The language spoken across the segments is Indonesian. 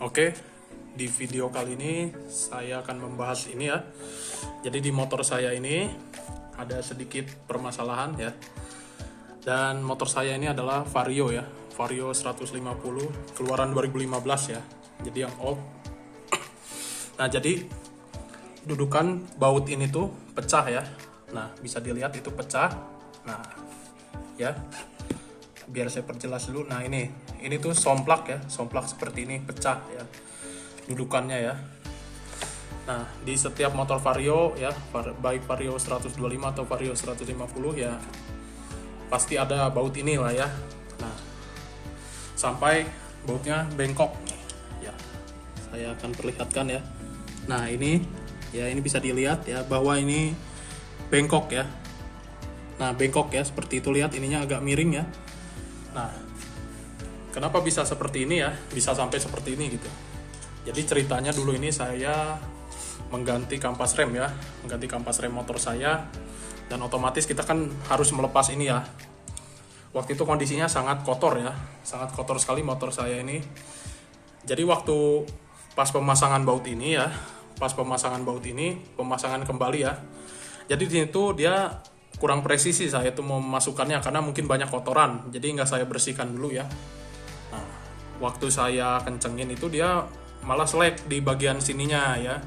Oke, di video kali ini saya akan membahas ini ya. Jadi di motor saya ini ada sedikit permasalahan ya. Dan motor saya ini adalah Vario ya, Vario 150 keluaran 2015 ya. Jadi yang old. Nah, jadi dudukan baut ini tuh pecah ya. Nah, bisa dilihat itu pecah. Nah, ya. Biar saya perjelas dulu. Nah, ini tuh somplak ya, somplak seperti ini pecah ya dudukannya ya. Nah, di setiap motor Vario ya, baik Vario 125 atau Vario 150 ya, pasti ada baut ini lah ya. Nah, sampai bautnya bengkok ya. Saya akan perlihatkan ya. Nah, ini bisa dilihat ya bahwa ini bengkok ya. Nah, bengkok ya, seperti itu, lihat ininya agak miring ya. Nah, kenapa bisa seperti ini ya? Bisa sampai seperti ini gitu. Jadi ceritanya dulu ini saya mengganti kampas rem ya, mengganti kampas rem motor saya, dan otomatis kita kan harus melepas ini ya. Waktu itu kondisinya sangat kotor ya, sangat kotor sekali motor saya ini. Jadi waktu pas pemasangan baut ini ya, pemasangan kembali ya. Jadi di situ dia kurang presisi saya itu memasukkannya karena mungkin banyak kotoran, jadi nggak saya bersihkan dulu ya. Nah, waktu saya kencengin itu dia malah selek di bagian sininya ya,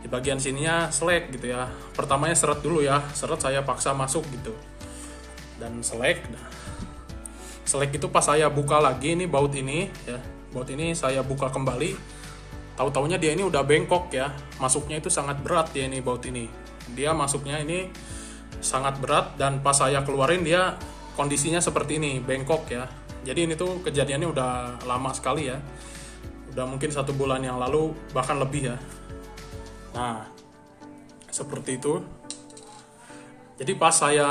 di bagian sininya selek gitu ya. Pertamanya seret dulu ya, seret saya paksa masuk gitu dan selek. Nah, selek itu pas saya buka lagi ini baut ini ya, baut ini saya buka kembali, tahu-taunya dia ini udah bengkok ya, masuknya itu sangat berat dia ini, baut ini dia masuknya ini sangat berat, dan pas saya keluarin dia kondisinya seperti ini, bengkok ya. Jadi ini tuh kejadiannya udah lama sekali ya, udah mungkin 1 bulan yang lalu bahkan lebih ya. Nah, seperti itu. Jadi pas saya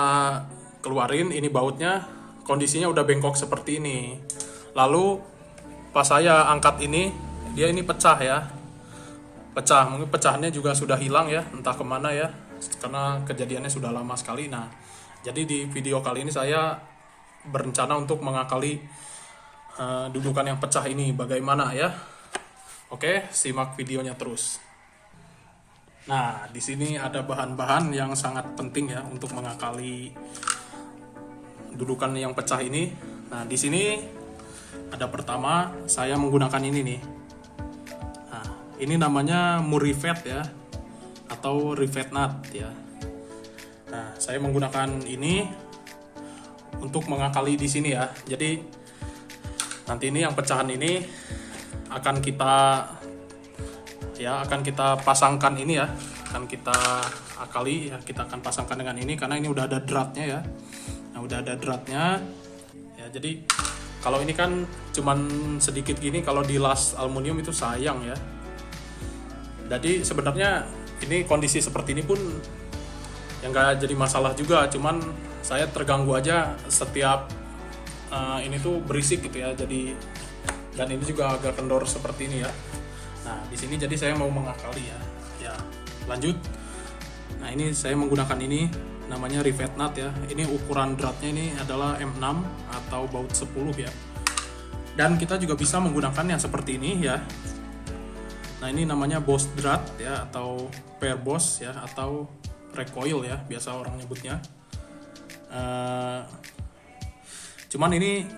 keluarin ini bautnya kondisinya udah bengkok seperti ini. Lalu pas saya angkat ini dia ini pecah ya, pecah, mungkin pecahannya juga sudah hilang ya, entah kemana ya, karena kejadiannya sudah lama sekali. Nah, jadi di video kali ini saya berencana untuk mengakali dudukan yang pecah ini bagaimana ya. Oke, simak videonya terus. Nah, di sini ada bahan-bahan yang sangat penting ya untuk mengakali dudukan yang pecah ini. Nah, di sini ada pertama saya menggunakan ini nih. Nah, ini namanya Murivet ya, atau rivet nut ya. Nah, saya menggunakan ini untuk mengakali di sini ya. Jadi nanti ini yang pecahan ini akan kita pasangkan ini ya, akan kita akali ya, kita akan pasangkan dengan ini karena ini udah ada dratnya ya. Nah, udah ada dratnya ya. Jadi kalau ini kan cuman sedikit gini, kalau di las aluminium itu sayang ya. Jadi sebenarnya ini kondisi seperti ini pun yang nggak jadi masalah juga, cuman saya terganggu aja setiap ini tuh berisik gitu ya. Jadi dan ini juga agak kendor seperti ini ya. Nah, di sini jadi saya mau mengakali ya. Ya, lanjut. Nah, ini saya menggunakan ini namanya rivet nut ya. Ini ukuran dratnya ini adalah M6 atau baut 10 ya. Dan kita juga bisa menggunakan yang seperti ini ya. Nah, ini namanya Boss Drat ya, atau Pair Boss ya, atau recoil ya, biasa orang nyebutnya. Cuman ini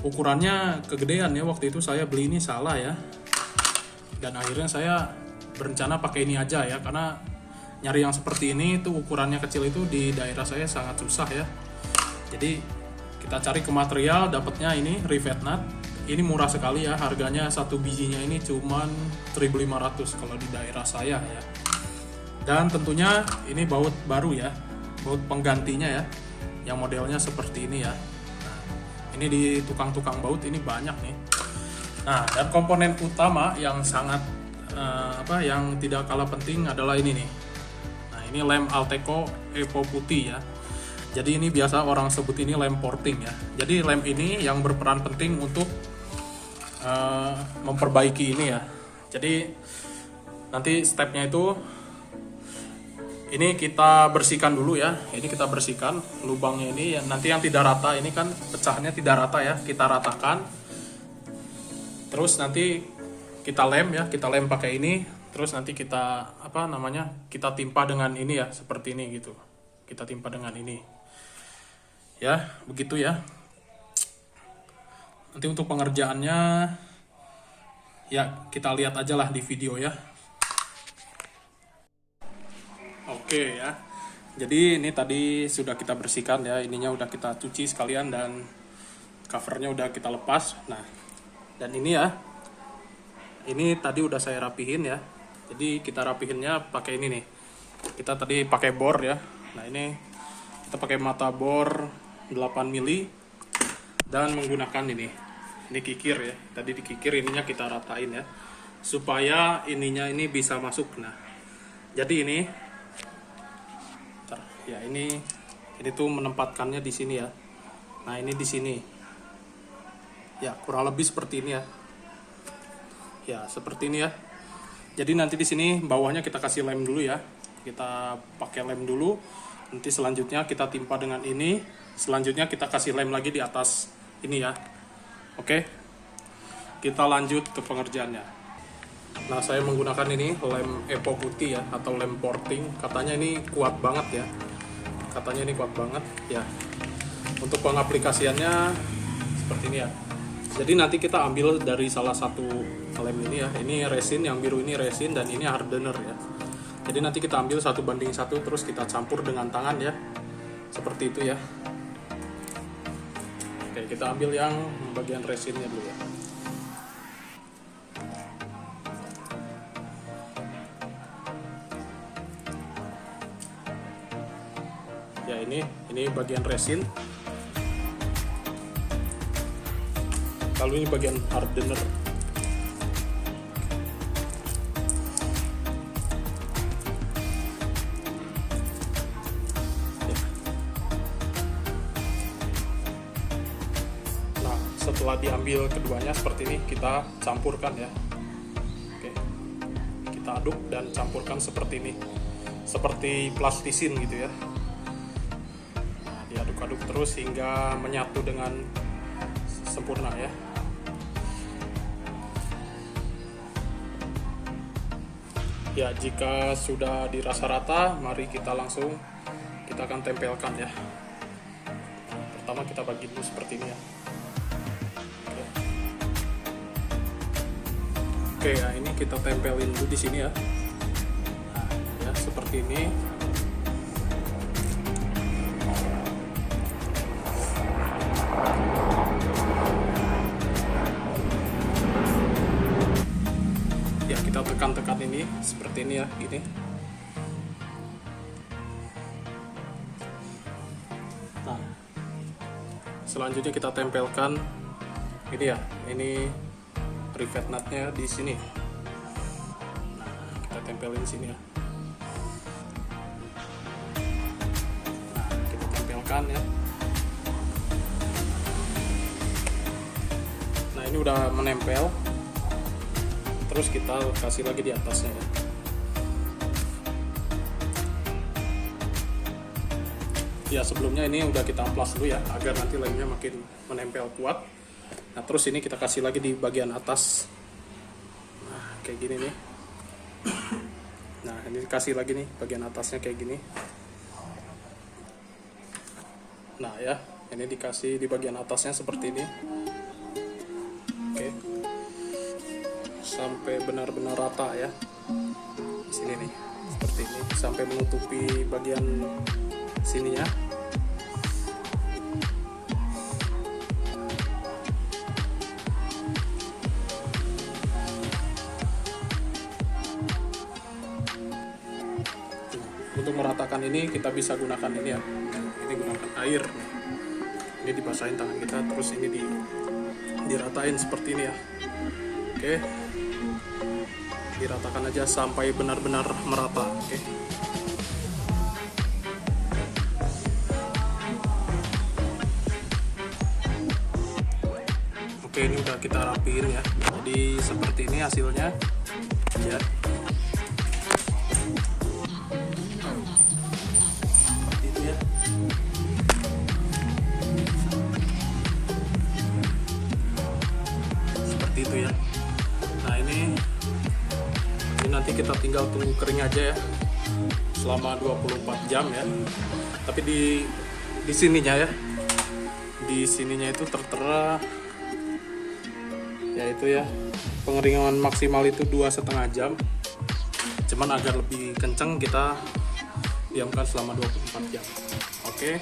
ukurannya kegedean ya, waktu itu saya beli ini salah ya. Dan akhirnya saya berencana pakai ini aja ya, karena nyari yang seperti ini tuh ukurannya kecil itu di daerah saya sangat susah ya. Jadi kita cari ke material, dapatnya ini rivet nut. Ini murah sekali ya, harganya satu bijinya ini cuman 1.500 kalau di daerah saya ya. Dan tentunya ini baut baru ya, baut penggantinya ya, yang modelnya seperti ini ya. Nah, ini di tukang-tukang baut ini banyak nih. Nah, dan komponen utama yang sangat yang tidak kalah penting adalah ini nih. Nah, ini lem Alteco Evo putih ya. Jadi ini biasa orang sebut ini lem porting ya. Jadi lem ini yang berperan penting untuk memperbaiki ini ya. Jadi nanti stepnya itu ini kita bersihkan dulu ya. Ini kita bersihkan lubangnya ini. Nanti yang tidak rata ini kan pecahnya tidak rata ya, kita ratakan. Terus nanti kita lem ya, kita lem pakai ini, terus nanti kita kita timpa dengan ini ya, seperti ini gitu. Kita timpa dengan ini. Ya, begitu ya. Nanti untuk pengerjaannya ya kita lihat aja lah di video ya. Oke ya. Jadi ini tadi sudah kita bersihkan ya, ininya udah kita cuci sekalian dan covernya udah kita lepas. Nah, dan ini ya. Ini tadi udah saya rapihin ya. Jadi kita rapihinnya pakai ini nih. Kita tadi pakai bor ya. Nah, ini kita pakai mata bor 8 mili dan menggunakan ini kikir ya. Tadi dikikir, ininya kita ratain ya, supaya ininya ini bisa masuk. Nah, jadi ini ya, ini tuh menempatkannya di sini ya. Nah, ini di sini ya, kurang lebih seperti ini ya. Ya, seperti ini ya. Jadi nanti di sini bawahnya kita kasih lem dulu ya. Kita pakai lem dulu. Nanti selanjutnya kita timpa dengan ini. Selanjutnya kita kasih lem lagi di atas ini ya. Oke. Kita lanjut ke pengerjaannya. Nah, saya menggunakan ini lem Epo putih ya, atau lem porting. Katanya ini kuat banget ya. Katanya ini kuat banget ya. Untuk pengaplikasiannya seperti ini ya. Jadi nanti kita ambil dari salah satu lem ini ya. Ini resin, yang biru ini resin, dan ini hardener ya. Jadi nanti kita ambil 1:1, terus kita campur dengan tangan ya. Seperti itu ya. Oke, kita ambil yang bagian resinnya dulu ya. Ya, ini bagian resin. Lalu ini bagian hardener. Ya. Nah, setelah diambil keduanya seperti ini, kita campurkan ya. Oke. Kita aduk dan campurkan seperti ini. Seperti plastisin gitu ya. Nah, diaduk-aduk terus hingga menyatu dengan sempurna ya. Ya, jika sudah dirasa rata, mari kita langsung akan tempelkan ya. Pertama kita bagi dulu seperti ini ya. Oke ya, ini kita tempelin dulu di sini ya. Nah, ya seperti ini. Ya, kita tekan-tekan ini seperti ini ya, gini. Nah, selanjutnya kita tempelkan ini ya, ini rivet nutnya di sini. Nah, kita tempelin sini ya. Nah, kita tempelkan ya. Nah, ini udah menempel. Terus kita kasih lagi di atasnya ya. Ya, sebelumnya ini udah kita amplas dulu ya, agar nanti lemnya makin menempel kuat. Nah, terus ini kita kasih lagi di bagian atas. Nah, kayak gini nih. Nah, ini kasih lagi nih bagian atasnya kayak gini. Nah ya, ini dikasih di bagian atasnya seperti ini. Oke. Sampai benar-benar rata ya. Di sini nih, seperti ini, sampai menutupi bagian sininya. Untuk meratakan ini kita bisa gunakan ini ya. Ini gunakan air. Ini dibasahin tangan kita, terus ini diratain seperti ini ya. Oke. Diratakan aja sampai benar-benar merata. Oke. Oke, ini udah kita rapiin ya. Jadi seperti ini hasilnya. Ya. Itu ya. Nah, ini kita tinggal tunggu kering aja ya selama 24 jam ya. Tapi di sininya ya, di sininya itu tertera yaitu ya pengeringan maksimal itu 2,5 jam. Cuman agar lebih kenceng kita diamkan selama 24 jam. Oke,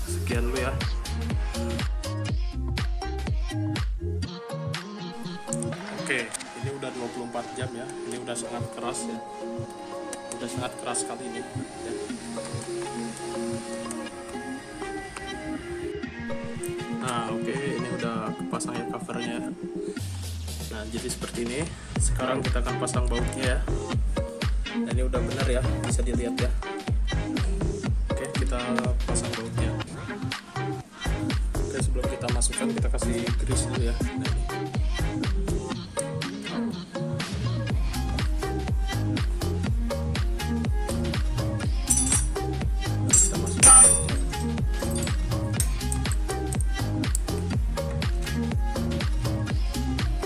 sekian dulu ya. Oke, ini udah 24 jam ya. Ini udah sangat keras ya. Udah sangat keras kali ini ya. Nah, oke, ini udah kepasang ya covernya. Nah, jadi seperti ini. Sekarang kita akan pasang bautnya ya. Nah, ini udah benar ya, bisa dilihat ya. Oke, kita pasang bautnya. Oke, sebelum kita masukkan kita kasih grease dulu ya. Nah, ini. Kita masukkan bautnya.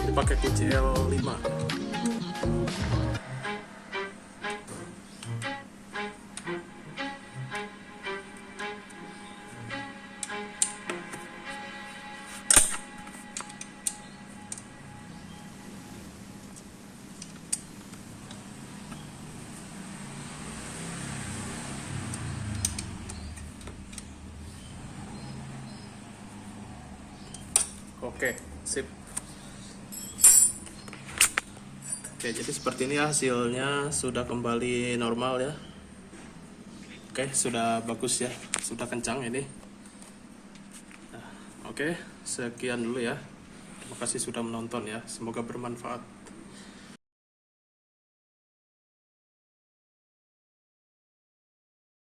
Ini pakai kunci L5. Oke, sip. Oke, jadi seperti ini ya hasilnya, sudah kembali normal ya. Oke, sudah bagus ya, sudah kencang ini. Nah, oke, sekian dulu ya. Terima kasih sudah menonton ya, semoga bermanfaat.